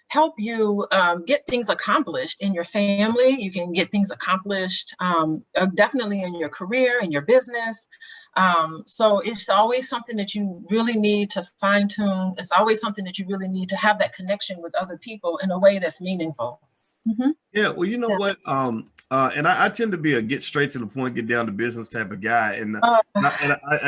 help you get things accomplished in your family. You can get things accomplished definitely in your career, in your business. So it's always something that you really need to fine tune. It's always something that you really need to have that connection with other people in a way that's meaningful. Mm-hmm. Yeah, well, you know what? And I tend to be a get straight to the point, get down to business type of guy, and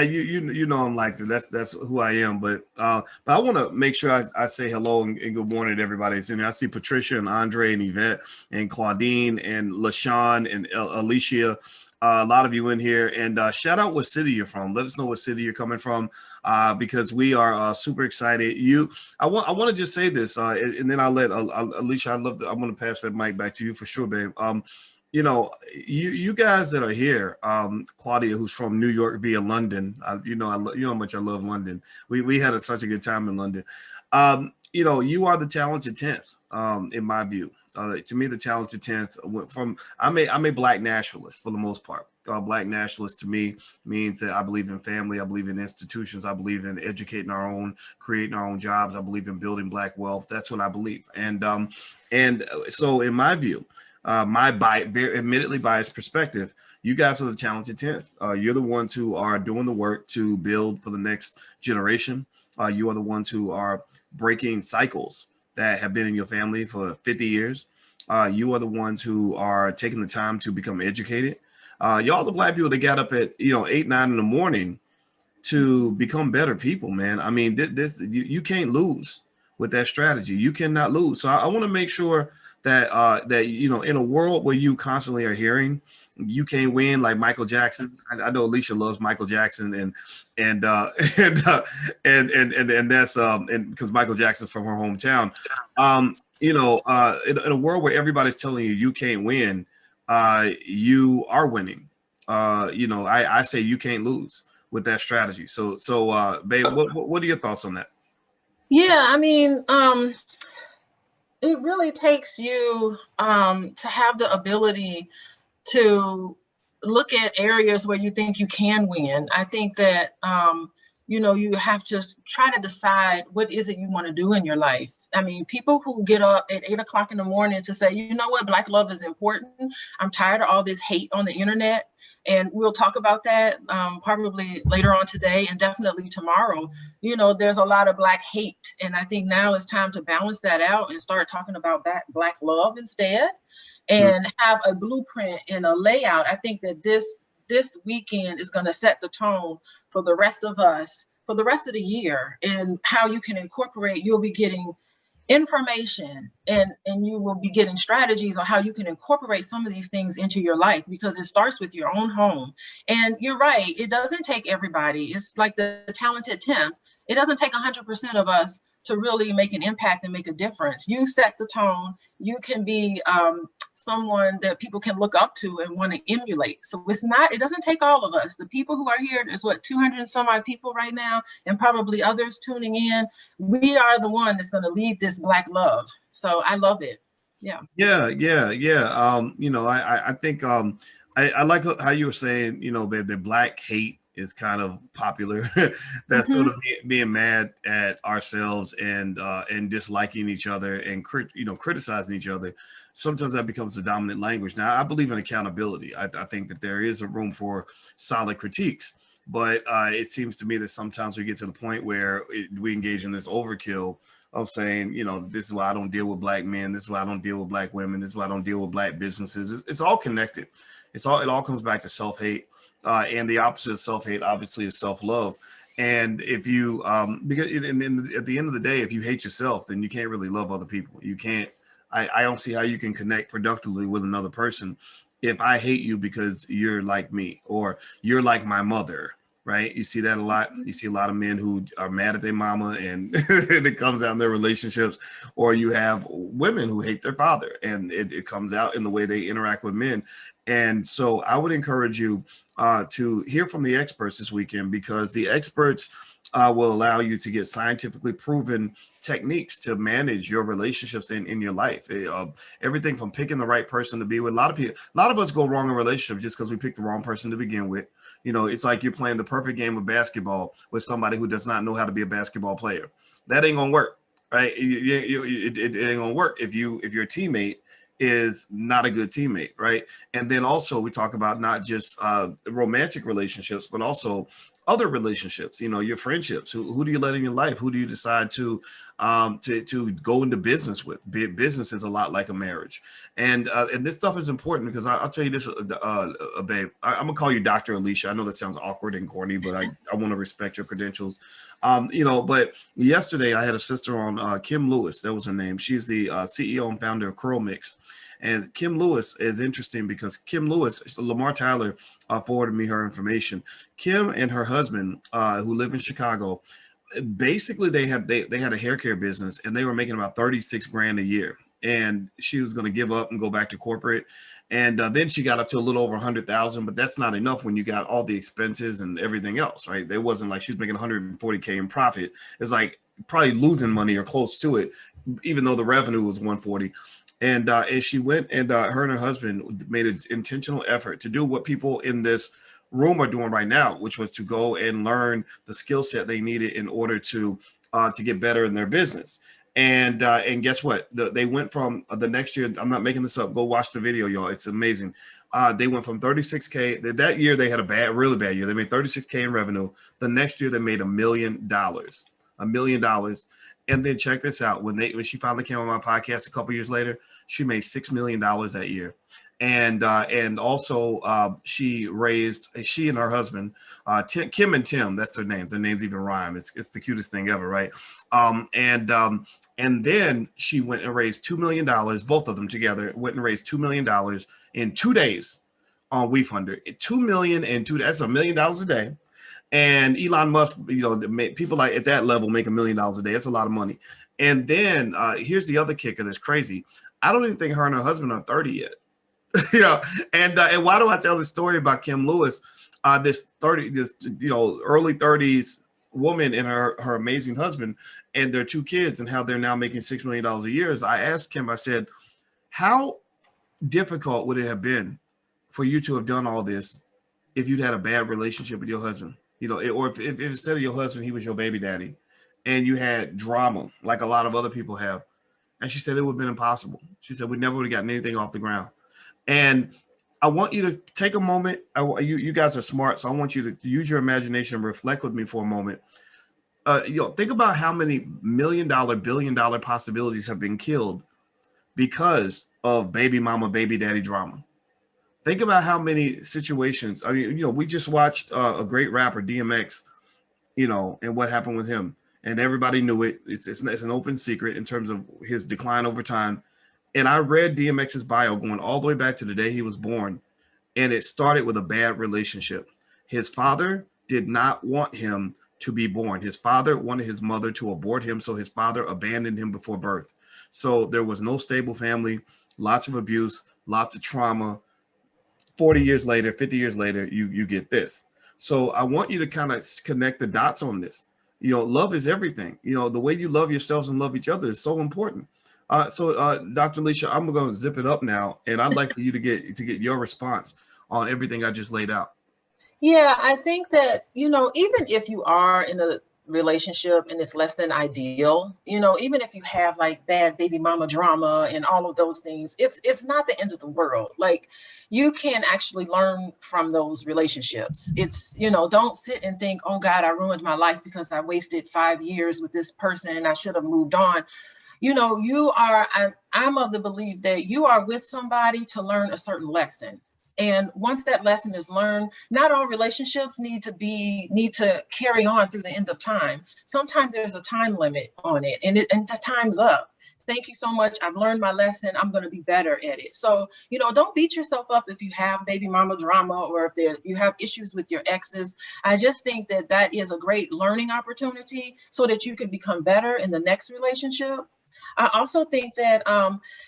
you know I'm like that. That's who I am. But I want to make sure I say hello and good morning to everybody that's in there. I see Patricia and Andre and Yvette and Claudine and LaShawn and Alicia. A lot of you in here, and shout out what city you're from. Let us know what city you're coming from, because we are super excited. I want to just say this, and then I'll let Alicia. I'm going to pass that mic back to you for sure, babe. You know, you guys that are here, Claudia, who's from New York via London. You know how much I love London. We had such a good time in London. You know, you are the talented 10th, in my view. To me, the talented 10th I'm a Black nationalist for the most part. Black nationalist to me means that I believe in family. I believe in institutions. I believe in educating our own, creating our own jobs. I believe in building Black wealth. That's what I believe. And so in my view, my very admittedly biased perspective, you guys are the talented 10th. You're the ones who are doing the work to build for the next generation. You are the ones who are breaking cycles that have been in your family for 50 years. You are the ones who are taking the time to become educated. Y'all the Black people that got up at 8, 9 in the morning to become better people, man. I mean, you can't lose with that strategy. You cannot lose. So I want to make sure that in a world where you constantly are hearing you can't win like Michael Jackson. I know Alicia loves Michael Jackson and that's and because Michael Jackson's from her hometown. In a world where everybody's telling you can't win, you are winning. I say you can't lose with that strategy. So babe, what are your thoughts on that? Yeah, I mean, it really takes you to have the ability to look at areas where you think you can win. I think that you have to try to decide what is it you want to do in your life. I mean, people who get up at 8 o'clock in the morning to say, you know what, Black love is important. I'm tired of all this hate on the internet. And we'll talk about that probably later on today and definitely tomorrow. There's a lot of Black hate. And I think now it's time to balance that out and start talking about Black love instead and have a blueprint and a layout. I think that this weekend is going to set the tone for the rest of us for the rest of the year, and how you can incorporate. You'll be getting information and you will be getting strategies on how you can incorporate some of these things into your life, because it starts with your own home. And you're right, it doesn't take everybody. It's like the talented 10th. It doesn't take 100% of us to really make an impact and make a difference. You set the tone. You can be someone that people can look up to and want to emulate. So it doesn't take all of us. The people who are here, there's 200 and some odd people right now, and probably others tuning in. We are the one that's going to lead this Black love. So I love it. Yeah. Yeah. I think I like how you were saying, babe, that Black hate is kind of popular. That's sort of being mad at ourselves and disliking each other and criticizing each other. Sometimes that becomes the dominant language. Now, I believe in accountability. I think that there is a room for solid critiques, but it seems to me that sometimes we get to the point where we engage in this overkill of saying, this is why I don't deal with Black men. This is why I don't deal with Black women. This is why I don't deal with Black businesses. It's all connected. It all comes back to self-hate. And the opposite of self-hate, obviously, is self-love. And if you, because at the end of the day, if you hate yourself, then you can't really love other people. You can't. I don't see how you can connect productively with another person if I hate you because you're like me or you're like my mother. Right? You see that a lot. You see a lot of men who are mad at their mama and it comes out in their relationships, or you have women who hate their father and it comes out in the way they interact with men. And so I would encourage you to hear from the experts this weekend, because the experts will allow you to get scientifically proven techniques to manage your relationships in your life. Everything from picking the right person to be with. A lot of us go wrong in relationships just because we picked the wrong person to begin with. It's like you're playing the perfect game of basketball with somebody who does not know how to be a basketball player. That ain't gonna work. right? It ain't gonna work if your teammate is not a good teammate, right? And then also we talk about not just romantic relationships, but also other relationships. You know, your friendships. Who do you let in your life? Who do you decide to go into business with? Business is a lot like a marriage, and this stuff is important because I'll tell you this, babe. I'm gonna call you Dr. Alicia. I know that sounds awkward and corny, but I want to respect your credentials. You know, but yesterday I had a sister on, Kim Lewis. That was her name. She's the CEO and founder of Curl Mix. And Kim Lewis is interesting because Kim Lewis, Lamar Tyler forwarded me her information. Kim and her husband, who live in Chicago, basically they had a hair care business and they were making about 36 grand a year. And she was going to give up and go back to corporate. And then she got up to a little over 100,000, but that's not enough when you got all the expenses and everything else, right? It wasn't like she was making 140K in profit. It's like probably losing money or close to it, even though the revenue was 140. And she went and her and her husband made an intentional effort to do what people in this room are doing right now, which was to go and learn the skill set they needed in order to get better in their business. And guess what? They went from the next year. I'm not making this up. Go watch the video, y'all. It's amazing. They went from 36K. That year they had a really bad year. They made 36K in revenue. The next year they made $1 million. $1 million. And then check this out. When she finally came on my podcast a couple years later, she made $6 million that year. And also she and her husband, Kim and Tim, that's their names. Their names even rhyme. It's the cutest thing ever, right? And then she went and raised $2 million. Both of them together went and raised $2 million in 2 days on WeFunder. $2 million and that's $1 million a day. And Elon Musk, you know, people like at that level make $1 million a day. That's a lot of money. And then here's the other kicker that's crazy. I don't even think her and her husband are 30 yet. You know, and why do I tell this story about Kim Lewis? This early 30s woman and her amazing husband and their 2 kids, and how they're now making $6 million a year. Is I asked Kim, I said, how difficult would it have been for you to have done all this if you'd had a bad relationship with your husband? You know, or if instead of your husband, he was your baby daddy, and you had drama like a lot of other people have. And she said it would have been impossible. She said we never would have gotten anything off the ground. And I want you to take a moment. You guys are smart, so I want you to use your imagination and reflect with me for a moment. Think about how many $1 million, $1 billion possibilities have been killed because of baby mama, baby daddy drama. Think about how many situations. I mean, you know, we just watched a great rapper, DMX, you know, and what happened with him. And everybody knew it. It's an open secret in terms of his decline over time. And I read DMX's bio going all the way back to the day he was born. And it started with a bad relationship. His father did not want him to be born. His father wanted his mother to abort him. So his father abandoned him before birth. So there was no stable family, lots of abuse, lots of trauma. 40 years later, 50 years later, you get this. So I want you to kind of connect the dots on this. You know, love is everything. You know, the way you love yourselves and love each other is so important. So Dr. Alicia, I'm going to zip it up now, and I'd like for you to get your response on everything I just laid out. Yeah, I think that, you know, even if you are in a relationship and it's less than ideal, you know, even if you have like bad baby mama drama and all of those things, it's not the end of the world. Like, you can actually learn from those relationships. It's, you know, don't sit and think, oh God, I ruined my life because I wasted 5 years with this person and I should have moved on. You know, I'm of the belief that you are with somebody to learn a certain lesson. And once that lesson is learned, not all relationships need to carry on through the end of time. Sometimes there's a time limit on it, and the time's up. Thank you so much. I've learned my lesson. I'm going to be better at it. So, you know, don't beat yourself up if you have baby mama drama or if you have issues with your exes. I just think that is a great learning opportunity so that you can become better in the next relationship. I also think that,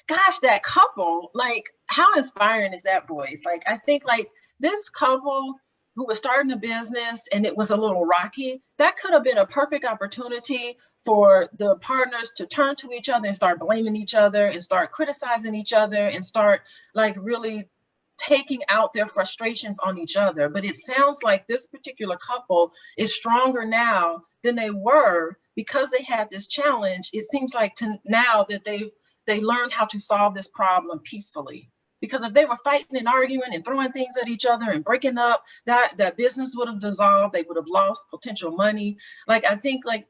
gosh, that couple, like, how inspiring is that, boys? Like, I think like this couple who was starting a business and it was a little rocky, that could have been a perfect opportunity for the partners to turn to each other and start blaming each other and start criticizing each other and start like really taking out their frustrations on each other. But it sounds like this particular couple is stronger now than they were because they had this challenge, it seems like now that they learned how to solve this problem peacefully. Because if they were fighting and arguing and throwing things at each other and breaking up, that business would have dissolved. They would have lost potential money. Like, I think, like,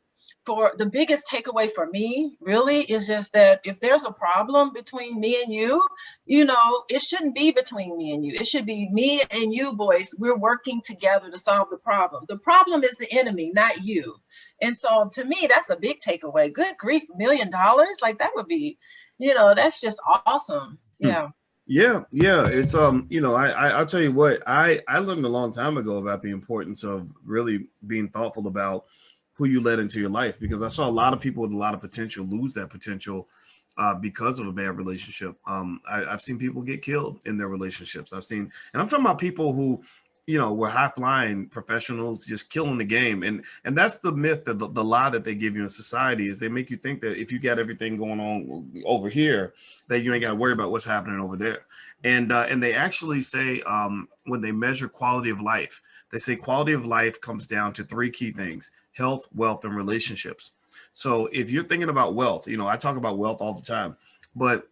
for the biggest takeaway for me really is just that if there's a problem between me and you, it shouldn't be between me and you. It should be me and you, boys. We're working together to solve the problem. The problem is the enemy, not you. And so to me, that's a big takeaway. Good grief, $1 million. Like, that would be, that's just awesome. Yeah. Yeah. It's I'll tell you what, I learned a long time ago about the importance of really being thoughtful about who you let into your life, because I saw a lot of people with a lot of potential lose that potential because of a bad relationship. I've seen people get killed in their relationships. And I'm talking about people who, were high-flying professionals, just killing the game. And that's the myth, that the lie that they give you in society is they make you think that if you got everything going on over here, that you ain't got to worry about what's happening over there. And they actually say when they measure quality of life, they say quality of life comes down to 3 key things: health, wealth, and relationships. So if you're thinking about wealth, I talk about wealth all the time, but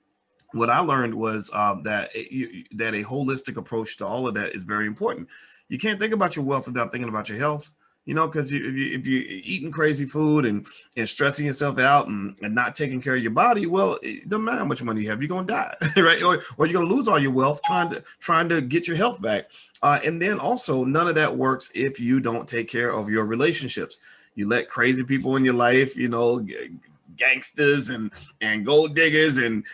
what I learned was that a holistic approach to all of that is very important. You can't think about your wealth without thinking about your health, because if you're eating crazy food and stressing yourself out and not taking care of your body, well, it doesn't matter how much money you have, you're going to die, right? Or you're going to lose all your wealth trying to get your health back. And then also, none of that works if you don't take care of your relationships. You let crazy people in your life, gangsters and gold diggers and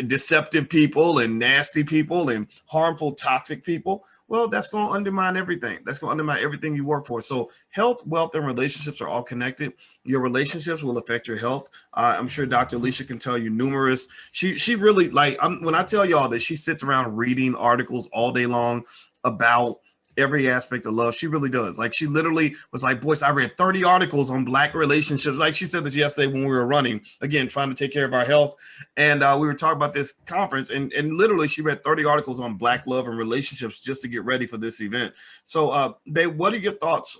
deceptive people and nasty people and harmful, toxic people. Well, that's going to undermine everything. That's going to undermine everything you work for. So health, wealth, and relationships are all connected. Your relationships will affect your health. I'm sure Dr. Alicia can tell you numerous. She really, when I tell y'all that she sits around reading articles all day long about every aspect of love. She really does. Like, she literally was like, boys, I read 30 articles on Black relationships. Like, she said this yesterday when we were running, again, trying to take care of our health. And we were talking about this conference, and literally she read 30 articles on Black love and relationships just to get ready for this event. So babe, what are your thoughts,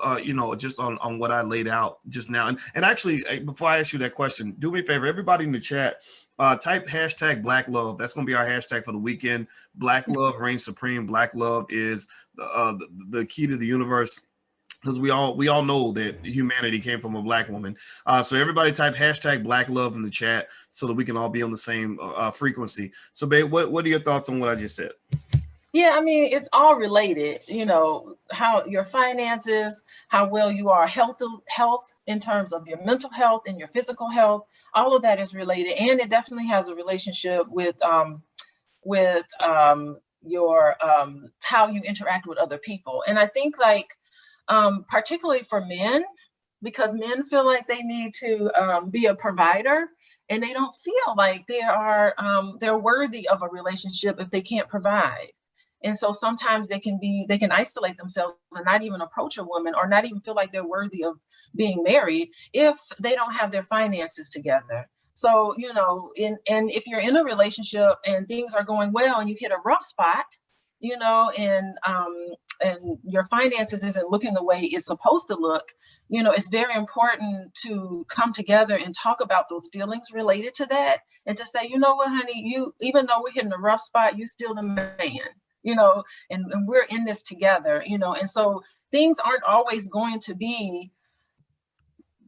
just on what I laid out just now? And actually, before I ask you that question, do me a favor, everybody in the chat, type hashtag Black Love. That's going to be our hashtag for the weekend. Black love reigns supreme. Black love is the key to the universe, because we all know that humanity came from a Black woman. So everybody type hashtag Black Love in the chat so that we can all be on the same frequency. So babe, what are your thoughts on what I just said? Yeah, I mean, it's all related, how your finances, how well you are health in terms of your mental health and your physical health, all of that is related. And it definitely has a relationship with your how you interact with other people. And I think, like, particularly for men, because men feel like they need to be a provider, and they don't feel like they're worthy of a relationship if they can't provide. And so sometimes they can isolate themselves and not even approach a woman, or not even feel like they're worthy of being married if they don't have their finances together. So, and if you're in a relationship and things are going well and you hit a rough spot, and your finances isn't looking the way it's supposed to look, it's very important to come together and talk about those feelings related to that, and to say, you know what, honey, even though we're hitting a rough spot, you still the man. And we're in this together, and so things aren't always going to be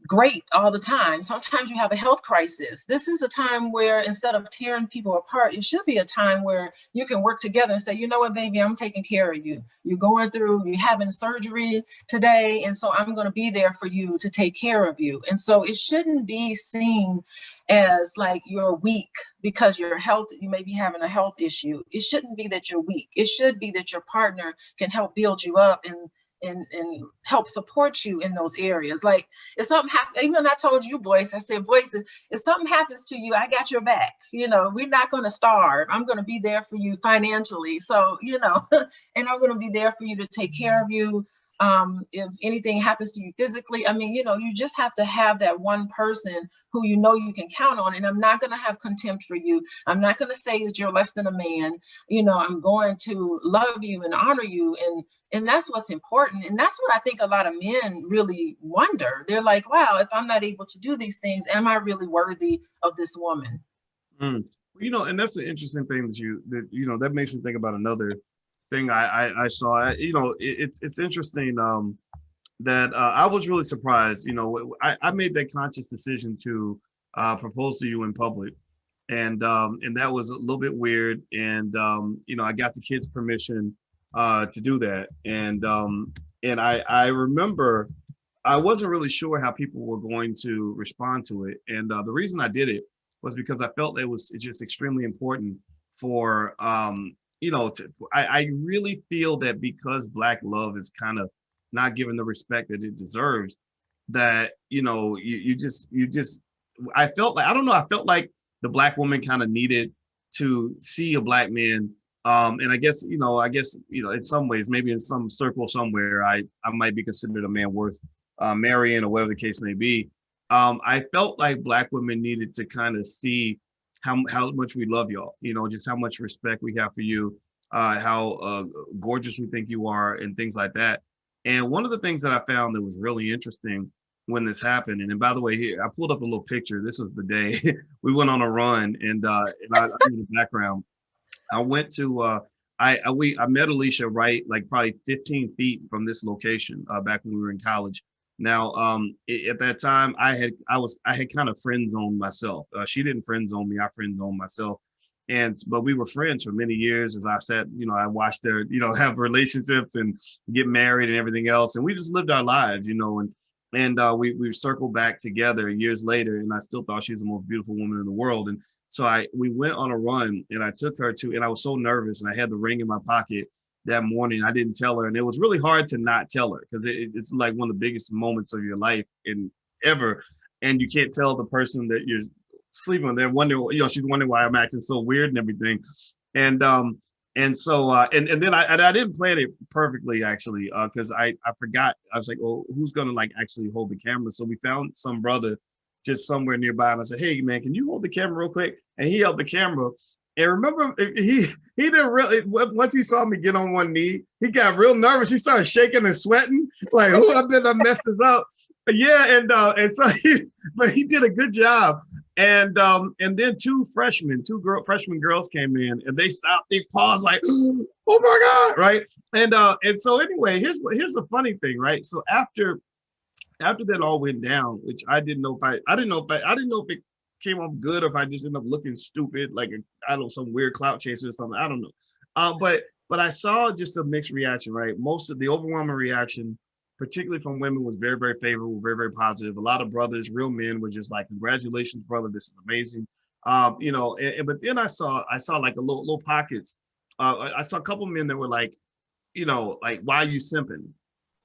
great all the time. Sometimes you have a health crisis. This is a time where, instead of tearing people apart, it should be a time where you can work together and say, you know what, baby, I'm taking care of you. You're having surgery today, and so I'm going to be there for you to take care of you. And so it shouldn't be seen as like you're weak because you may be having a health issue. It shouldn't be that you're weak. It should be that your partner can help build you up and help support you in those areas. Like, if something happens, even I told you, boys, I said, boys, if something happens to you, I got your back. We're not going to starve. I'm going to be there for you financially. So, and I'm going to be there for you to take care of you If anything happens to you physically, I mean, you know, you just have to have that one person who you know you can count on. And I'm not going to have contempt for you. I'm not going to say that you're less than a man. You know, I'm going to love you and honor you. And that's what's important. And that's what I think a lot of men really wonder. They're like, wow, if I'm not able to do these things, am I really worthy of this woman? Mm. You know, and that's an interesting thing that makes me think about another thing I saw. You know, it's interesting that I was really surprised. You know, I made that conscious decision to propose to you in public, and that was a little bit weird. And you know, I got the kids' permission to do that, and I remember I wasn't really sure how people were going to respond to it, and the reason I did it was because I felt it was just extremely important for you know, I really feel that because Black love is kind of not given the respect that it deserves, that you know, you just I felt like, I don't know, I felt like the Black woman kind of needed to see a Black man. And I guess in some ways, maybe in some circle somewhere, I might be considered a man worth marrying or whatever the case may be. I felt like Black women needed to kind of see how much we love y'all, you know, just how much respect we have for you, how gorgeous we think you are, and things like that. And one of the things that I found that was really interesting when this happened, and by the way, here I pulled up a little picture. This was the day we went on a run, and I in the background, I went to I met Alicia right like probably 15 feet from this location back when we were in college. Now, at that time, I had kind of friend zoned myself. She didn't friend zone me; I friend zoned myself. But we were friends for many years. As I said, you know, I watched her, you know, have relationships and get married and everything else, and we just lived our lives, you know. And we circled back together years later, and I still thought she was the most beautiful woman in the world. And so we went on a run, and I took her to, and I was so nervous, and I had the ring in my pocket that morning. I didn't tell her, and it was really hard to not tell her because it's like one of the biggest moments of your life in ever, and you can't tell the person that you're sleeping with. They're wondering, you know, she's wondering why I'm acting so weird and everything, and and then I didn't plan it perfectly actually because I forgot. I was like, oh, who's gonna like actually hold the camera? So we found some brother just somewhere nearby, and I said, hey man, can you hold the camera real quick? And he held the camera. And remember, he didn't really. Once he saw me get on one knee, he got real nervous. He started shaking and sweating, like, "Oh, I bet I messed this up." Yeah, and so but he did a good job. And then two freshman girls came in, and they stopped. They paused, like, "Oh my God!" Right? And so anyway, here's the funny thing, right? So after that all went down, which I didn't know if it came off good or if I just ended up looking stupid, like I don't know, some weird clout chaser or something. I don't know. But I saw just a mixed reaction, right? Most of the overwhelming reaction, particularly from women, was very, very favorable, very, very positive. A lot of brothers, real men, were just like, "Congratulations, brother! This is amazing." You know, but then I saw like a little pockets. I saw a couple of men that were like, you know, like, "Why are you simping?"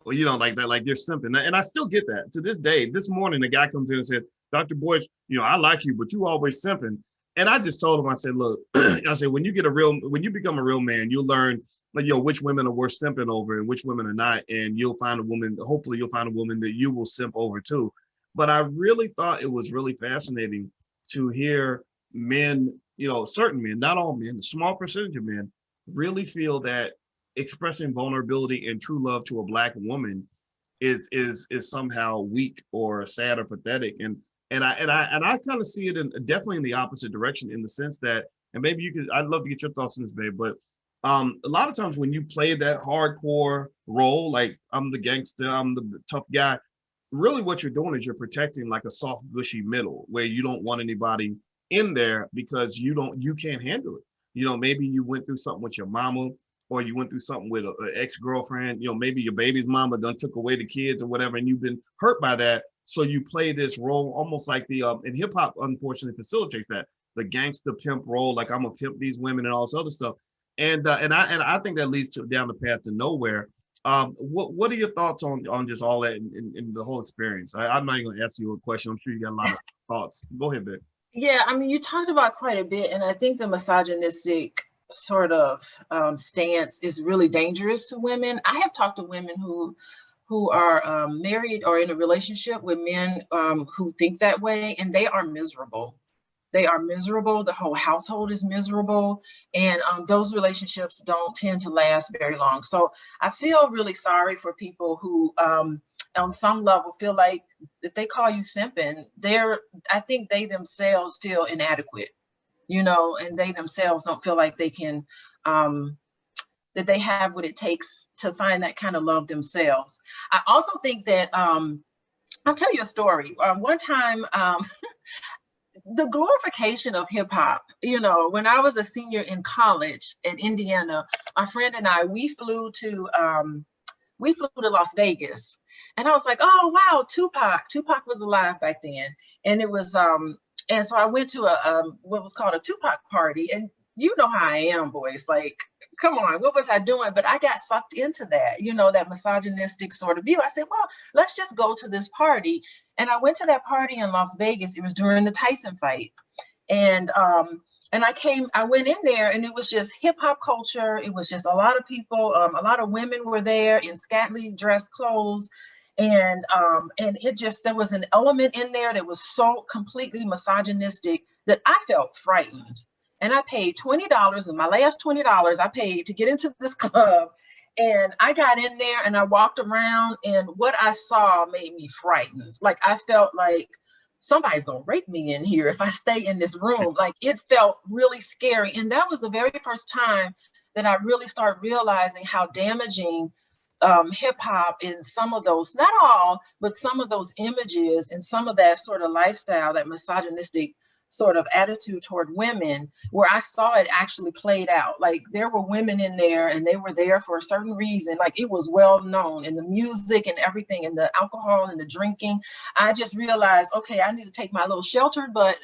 Or, you know, like that, like they're simping. And I still get that to this day. This morning, a guy comes in and said, "Dr. Boyce, you know, I like you, but you always simping." And I just told him, I said, look, I said, when you become a real man, you'll learn, like, you know, which women are worth simping over and which women are not. And hopefully you'll find a woman that you will simp over too. But I really thought it was really fascinating to hear men, you know, certain men, not all men, a small percentage of men, really feel that expressing vulnerability and true love to a Black woman is somehow weak or sad or pathetic. And I kind of see it definitely in the opposite direction, in the sense that, and maybe I'd love to get your thoughts on this, babe, but a lot of times when you play that hardcore role, like I'm the gangster, I'm the tough guy, really what you're doing is you're protecting like a soft, gushy middle where you don't want anybody in there because you can't handle it. You know, maybe you went through something with your mama, or you went through something with an ex-girlfriend, you know, maybe your baby's mama done took away the kids or whatever, and you've been hurt by that. So you play this role almost like and hip hop unfortunately facilitates that, the gangster pimp role, like I'm gonna pimp these women and all this other stuff. And I think that leads down the path to nowhere. What are your thoughts on just all that and the whole experience? I'm not even gonna ask you a question. I'm sure you got a lot of thoughts. Go ahead, babe. Yeah, I mean, you talked about quite a bit, and I think the misogynistic sort of stance is really dangerous to women. I have talked to women who who are married or in a relationship with men who think that way, and they are miserable. They are miserable. The whole household is miserable, and those relationships don't tend to last very long. So I feel really sorry for people who, on some level, feel like if they call you simping, I think they themselves feel inadequate, and they themselves don't feel like they can. That they have what it takes to find that kind of love themselves. I also think that I'll tell you a story. One time, the glorification of hip hop, when I was a senior in college in Indiana, my friend and I, we flew to Las Vegas, and I was like, oh wow, Tupac was alive back then. And it was and so I went to a what was called a Tupac party, and you know how I am, boys, like, come on, what was I doing? But I got sucked into that, that misogynistic sort of view. I said, well, let's just go to this party. And I went to that party in Las Vegas. It was during the Tyson fight. And I went in there, and it was just hip hop culture. It was just a lot of people, a lot of women were there in scantily dressed clothes. And there was an element in there that was so completely misogynistic that I felt frightened. And I paid $20, and my last $20 I paid to get into this club. And I got in there and I walked around, and what I saw made me frightened. Like, I felt like somebody's gonna rape me in here if I stay in this room. Like, it felt really scary. And that was the very first time that I really started realizing how damaging hip hop and some of those, not all, but some of those images and some of that sort of lifestyle, that misogynistic sort of attitude toward women, where I saw it actually played out. Like, there were women in there, and they were there for a certain reason. Like, it was well known, and the music and everything, and the alcohol and the drinking. I just realized, okay, I need to take my little sheltered butt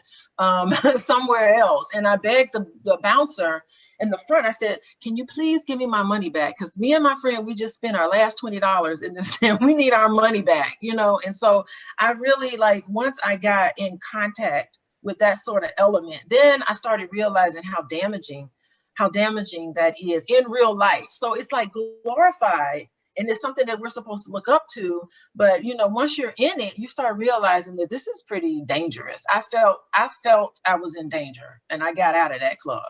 somewhere else. And I begged the bouncer in the front. I said, can you please give me my money back? Because me and my friend, we just spent our last $20 in this, and we need our money back, And so I really, like, once I got in contact with that sort of element, then I started realizing how damaging that is in real life. So it's like glorified, and it's something that we're supposed to look up to. But once you're in it, you start realizing that this is pretty dangerous. I felt I was in danger, and I got out of that club.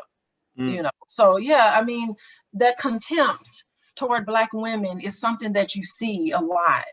So yeah, I mean, that contempt toward Black women is something that you see a lot.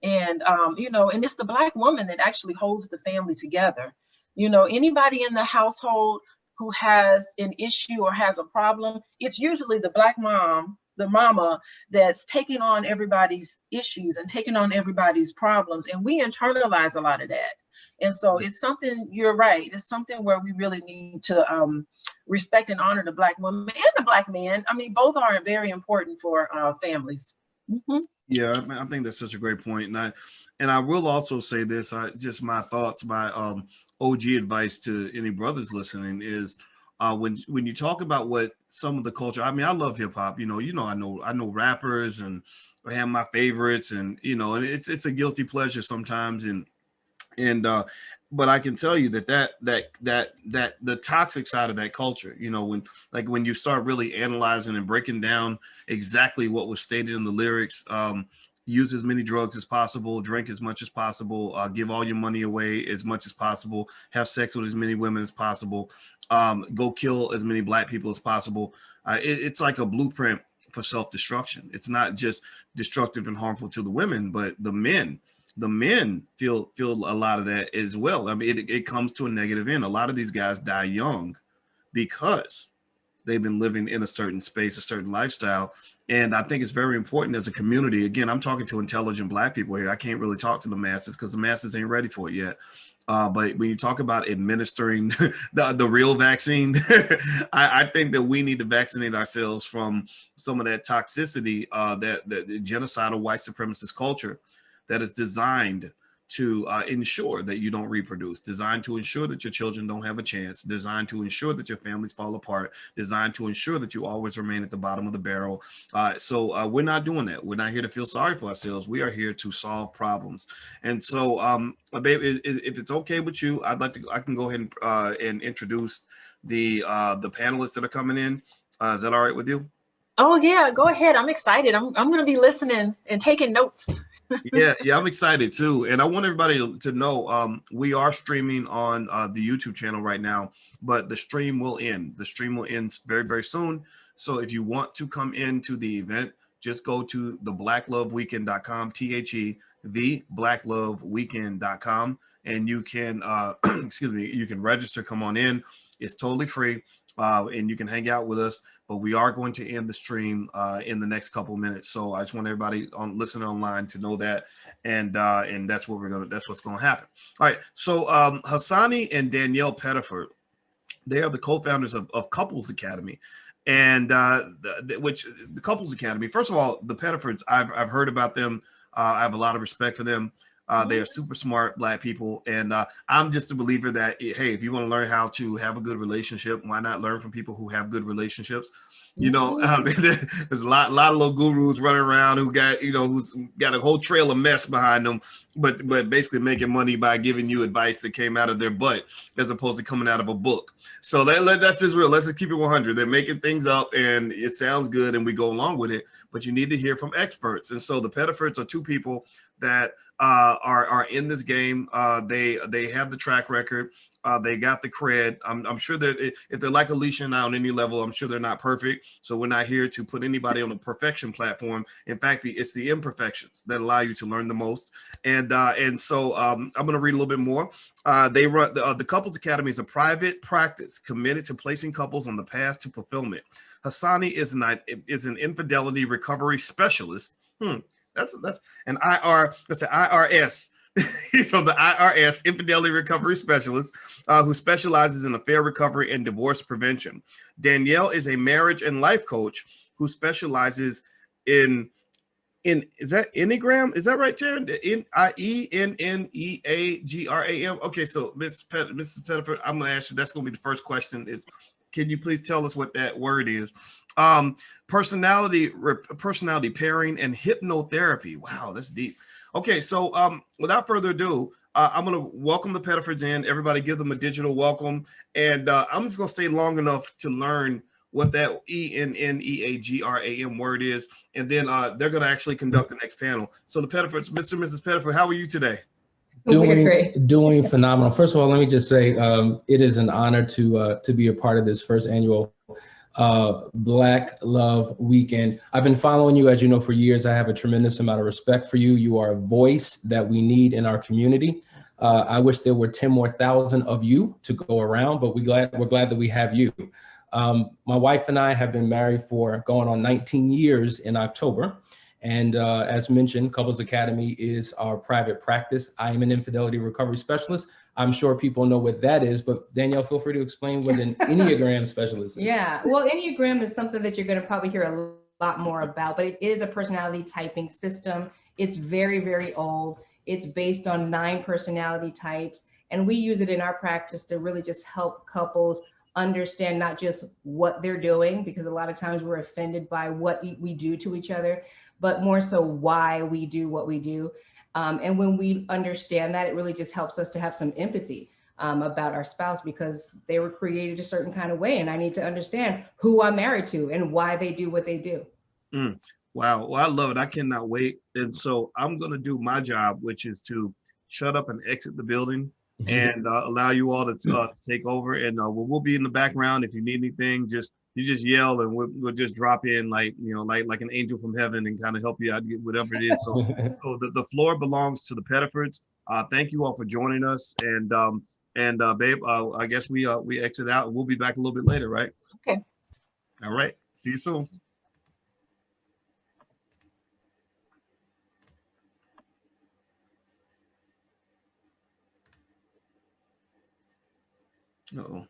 And and it's the Black woman that actually holds the family together. Anybody in the household who has an issue or has a problem, it's usually the Black mom, the mama, that's taking on everybody's issues and taking on everybody's problems. And we internalize a lot of that. And so it's something, you're right, it's something where we really need to respect and honor the Black woman and the Black man. I mean, both are very important for families. Mm-hmm. Yeah, I think that's such a great point. And I will also say this, just my thoughts, my OG advice to any brothers listening is when you talk about what some of the culture, I mean, I love hip hop, I know rappers, and I have my favorites, and and it's a guilty pleasure sometimes, but I can tell you that the toxic side of that culture, when you start really analyzing and breaking down exactly what was stated in the lyrics, use as many drugs as possible, drink as much as possible, give all your money away as much as possible, have sex with as many women as possible, go kill as many Black people as possible. It's like a blueprint for self-destruction. It's not just destructive and harmful to the women, but the men feel a lot of that as well. I mean, it comes to a negative end. A lot of these guys die young because they've been living in a certain space, a certain lifestyle. And I think it's very important as a community. Again, I'm talking to intelligent Black people here. I can't really talk to the masses because the masses ain't ready for it yet. But when you talk about administering the real vaccine, I think that we need to vaccinate ourselves from some of that toxicity, that genocidal white supremacist culture that is designed to ensure that you don't reproduce, designed to ensure that your children don't have a chance, designed to ensure that your families fall apart, designed to ensure that you always remain at the bottom of the barrel. So we're not doing that. We're not here to feel sorry for ourselves. We are here to solve problems. And so, babe, if it's okay with you, I can go ahead and introduce the panelists that are coming in. Is that all right with you? Oh yeah, go ahead. I'm excited. I'm going to be listening and taking notes. Yeah, I'm excited too, and I want everybody to know we are streaming on the YouTube channel right now, but the stream will end. The stream will end very, very soon. So if you want to come into the event, just go to TheBlackLoveWeekend.com, TheBlackLoveWeekend.com, and you can excuse me, you can register, come on in. It's totally free, and you can hang out with us. But we are going to end the stream in the next couple of minutes. So I just want everybody on listening online to know that, and that's what that's what's gonna happen. All right. So Hassani and Danielle Pettiford, they are the co-founders of Couples Academy, and which the Couples Academy. First of all, the Pettifords, I've heard about them. I have a lot of respect for them. They are super smart Black people, and I'm just a believer that, hey, if you want to learn how to have a good relationship, why not learn from people who have good relationships? You know, there's a lot of little gurus running around who got, who's got a whole trail of mess behind them, but basically making money by giving you advice that came out of their butt as opposed to coming out of a book. So that's just real. Let's just keep it 100. They're making things up, and it sounds good, and we go along with it. But you need to hear from experts. And so the Pettifords are two people that are in this game. They have the track record. They got the cred. I'm sure that if they're like Alicia and I on any level, I'm sure they're not perfect. So we're not here to put anybody on a perfection platform. In fact, it's the imperfections that allow you to learn the most. And so I'm going to read a little bit more. They run the Couples Academy is a private practice committed to placing couples on the path to fulfillment. Hassani is an infidelity recovery specialist. That's an that's an IRS. So the IRS, Infidelity Recovery Specialist, who specializes in affair recovery and divorce prevention. Danielle is a marriage and life coach who specializes in is that Enneagram? Is that right, Taryn? Enneagram. Okay, so Mrs. Pettiford, I'm gonna ask you. That's gonna be the first question. Can you please tell us what that word is? Personality pairing and hypnotherapy. Wow, that's deep. Okay, so without further ado, I'm going to welcome the Pettifords in. Everybody give them a digital welcome. And I'm just going to stay long enough to learn what that ENNEAGRAM word is. And then they're going to actually conduct the next panel. So the Pettifords, Mr. and Mrs. Pettiford, how are you today? Doing phenomenal. First of all, let me just say it is an honor to be a part of this first annual Black Love Weekend. I've been following you, as you know, for years. I have a tremendous amount of respect for you. You are a voice that we need in our community. I wish there were 10 more thousand of you to go around, but we're glad that we have you. My wife and I have been married for going on 19 years in October. And as mentioned, Couples Academy is our private practice. I am an infidelity recovery specialist. I'm sure people know what that is, but Danielle, feel free to explain what an Enneagram specialist is. Yeah, well, Enneagram is something that you're going to probably hear a lot more about, but it is a personality typing system. It's very, very old. It's based on 9 personality types, and we use it in our practice to really just help couples understand not just what they're doing, because a lot of times we're offended by what we do to each other, but more so why we do what we do. And when we understand that, it really just helps us to have some empathy about our spouse, because they were created a certain kind of way. And I need to understand who I'm married to and why they do what they do. Wow. Well, I love it. I cannot wait. And so I'm going to do my job, which is to shut up and exit the building and allow you all to take over. And we'll be in the background. If you need anything, you just yell and we'll just drop in like an angel from heaven and kind of help you out, get whatever it is. So the floor belongs to the Pettifords. Thank you all for joining us. And babe, I guess we exit out and we'll be back a little bit later, right? Okay. All right. See you soon. Uh-oh.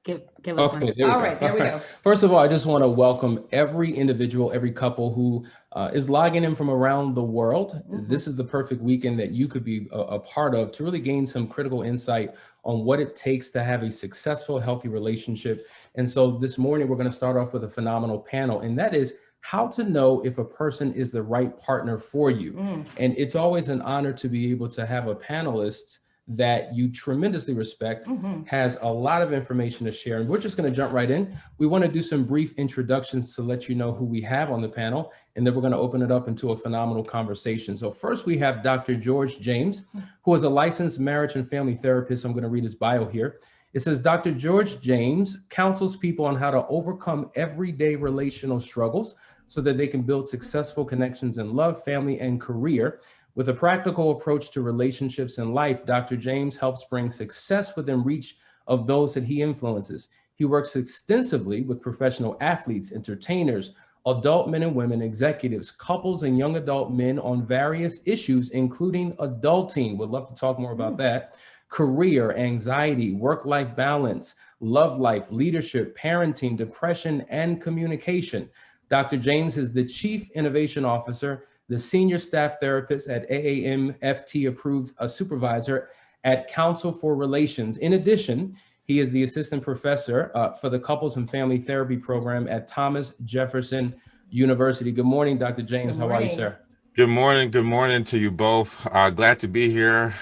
Give us one. All right, there we go. First of all, I just want to welcome every individual, every couple who is logging in from around the world. This is the perfect weekend that you could be a part of to really gain some critical insight on what it takes to have a successful, healthy relationship. And so this morning, we're going to start off with a phenomenal panel, and that is how to know if a person is the right partner for you. And it's always an honor to be able to have a panelist that you tremendously respect, has a lot of information to share. And we're just going to jump right in. We want to do some brief introductions to let you know who we have on the panel, and then we're going to open it up into a phenomenal conversation. So first we have Dr. George James, who is a licensed marriage and family therapist. I'm going to read his bio here. It says, Dr. George James counsels people on how to overcome everyday relational struggles so that they can build successful connections in love, family, and career. With a practical approach to relationships and life, Dr. James helps bring success within reach of those that he influences. He works extensively with professional athletes, entertainers, adult men and women, executives, couples, and young adult men on various issues, including adulting. Would love to talk more about that. Career, anxiety, work-life balance, love life, leadership, parenting, depression, and communication. Dr. James is the Chief Innovation Officer, the Senior Staff Therapist at AAMFT approved supervisor at Council for Relations. In addition, he is the Assistant Professor for the Couples and Family Therapy Program at Thomas Jefferson University. Good morning, Dr. James. How are you, sir? Good morning. Good morning to you both. Glad to be here.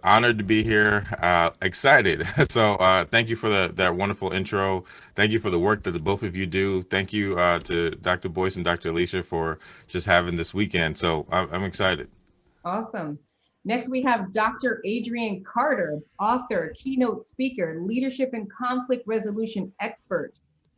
Honored to be here. Excited. So thank you for that wonderful intro. Thank you for the work that the both of you do. Thank you to Dr. Boyce and Dr. Alicia for just having this weekend. So I'm excited. Awesome. Next, we have Dr. Adrian Carter, author, keynote speaker, leadership and conflict resolution expert.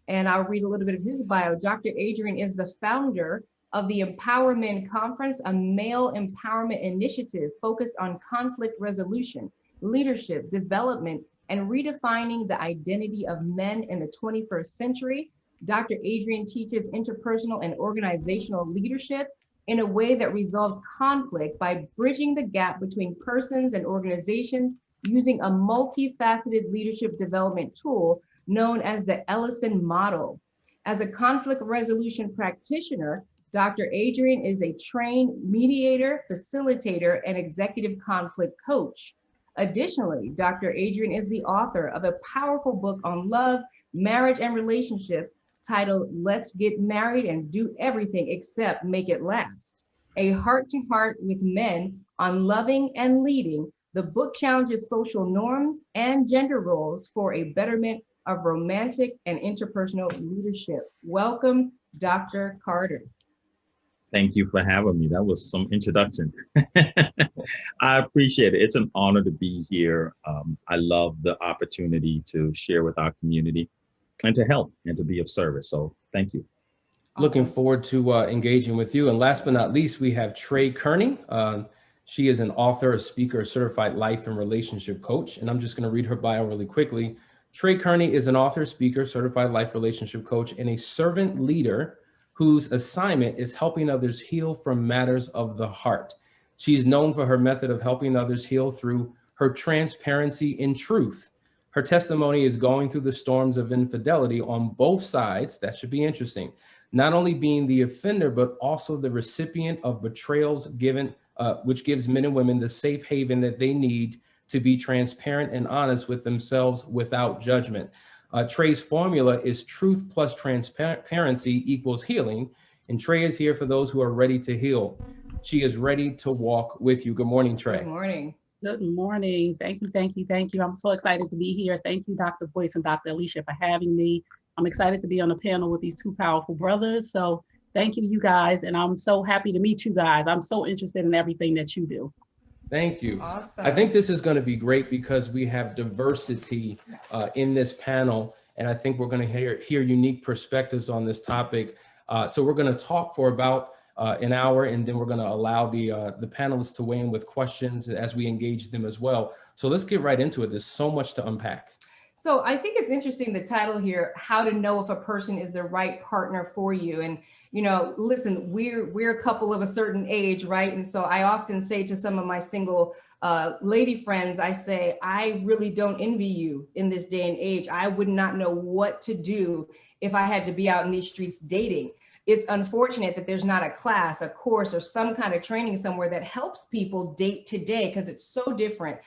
And I'll read a little bit of his bio. Dr. Adrian is the founder of the Empowerment Conference, a male empowerment initiative focused on conflict resolution, leadership, development, and redefining the identity of men in the 21st century. Dr. Adrian teaches interpersonal and organizational leadership in a way that resolves conflict by bridging the gap between persons and organizations using a multifaceted leadership development tool known as the Ellison model. As a conflict resolution practitioner, Dr. Adrian is a trained mediator, facilitator, and executive conflict coach. Additionally, Dr. Adrian is the author of a powerful book on love, marriage, and relationships titled Let's Get Married and Do Everything Except Make It Last, a heart-to-heart with men on loving and leading. The book challenges social norms and gender roles for a betterment of romantic and interpersonal leadership. Welcome, Dr. Carter. Thank you for having me. That was some introduction. I appreciate it. It's an honor to be here. I love the opportunity to share with our community and to help and to be of service. So thank you. Looking forward to engaging with you. And last but not least, we have Trey Kearney. She is an author, a speaker, a certified life and relationship coach. And I'm just going to read her bio really quickly. Trey Kearney is an author, speaker, certified life relationship coach, and a servant leader whose assignment is helping others heal from matters of the heart. She's known for her method of helping others heal through her transparency in truth. Her testimony is going through the storms of infidelity on both sides. That should be interesting. Not only being the offender, but also the recipient of betrayals given, which gives men and women the safe haven that they need to be transparent and honest with themselves without judgment. Trey's formula is truth plus transparency equals healing. And Trey is here for those who are ready to heal. She is ready to walk with you. Good morning, Trey. Good morning. Good morning. Thank you, thank you, thank you. I'm so excited to be here. Thank you, Dr. Boyce and Dr. Alicia, for having me. I'm excited to be on the panel with these two powerful brothers. So thank you, you guys. And I'm so happy to meet you guys. I'm so interested in everything that you do. Thank you. Awesome. I think this is going to be great because we have diversity in this panel. And I think we're going to hear unique perspectives on this topic. So we're going to talk for about an hour, and then we're going to allow the panelists to weigh in with questions as we engage them as well. So let's get right into it. There's so much to unpack. So I think it's interesting, the title here, how to know if a person is the right partner for you. And, you know, listen, we're a couple of a certain age, right? And so I often say to some of my single lady friends, I say, I really don't envy you in this day and age. I would not know what to do if I had to be out in these streets dating. It's unfortunate that there's not a class, a course, or some kind of training somewhere that helps people date today, because it's so different.